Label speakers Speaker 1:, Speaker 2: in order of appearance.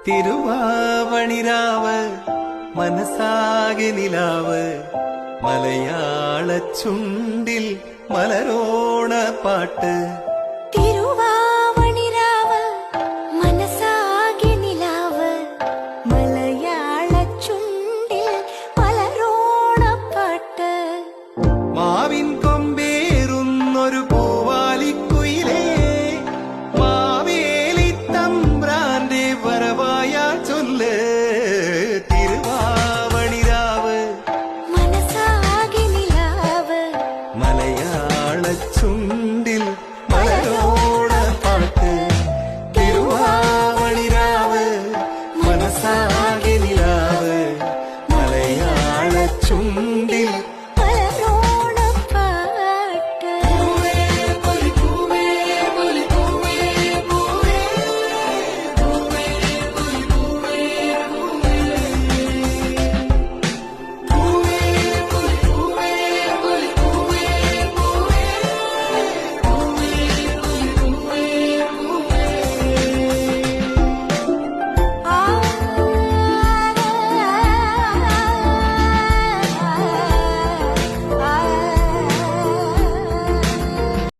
Speaker 1: തിരുവാവണിരാവ് മനസ്സാകെ നിലാവ് മലയാള ചുണ്ടിൽ മലരോണ പാട്ട്.
Speaker 2: തിരുവാവണിരാവ് മനസ്സാകെ നിലാവ് മലയാള ചുണ്ടിൽ മലരോണ പാട്ട്.
Speaker 1: മാവിൻ കൊമ്പേറുന്നൊരു പൂവാലിക്കുയിലേ മാവേലി തമ്പ്രാന്റെ വരവായ ചൊല്ല്. തിരുവാവണിരാവ്
Speaker 2: മനസ്സാകെ നിലാവ്
Speaker 1: മലയാള ചുണ്ടിൽ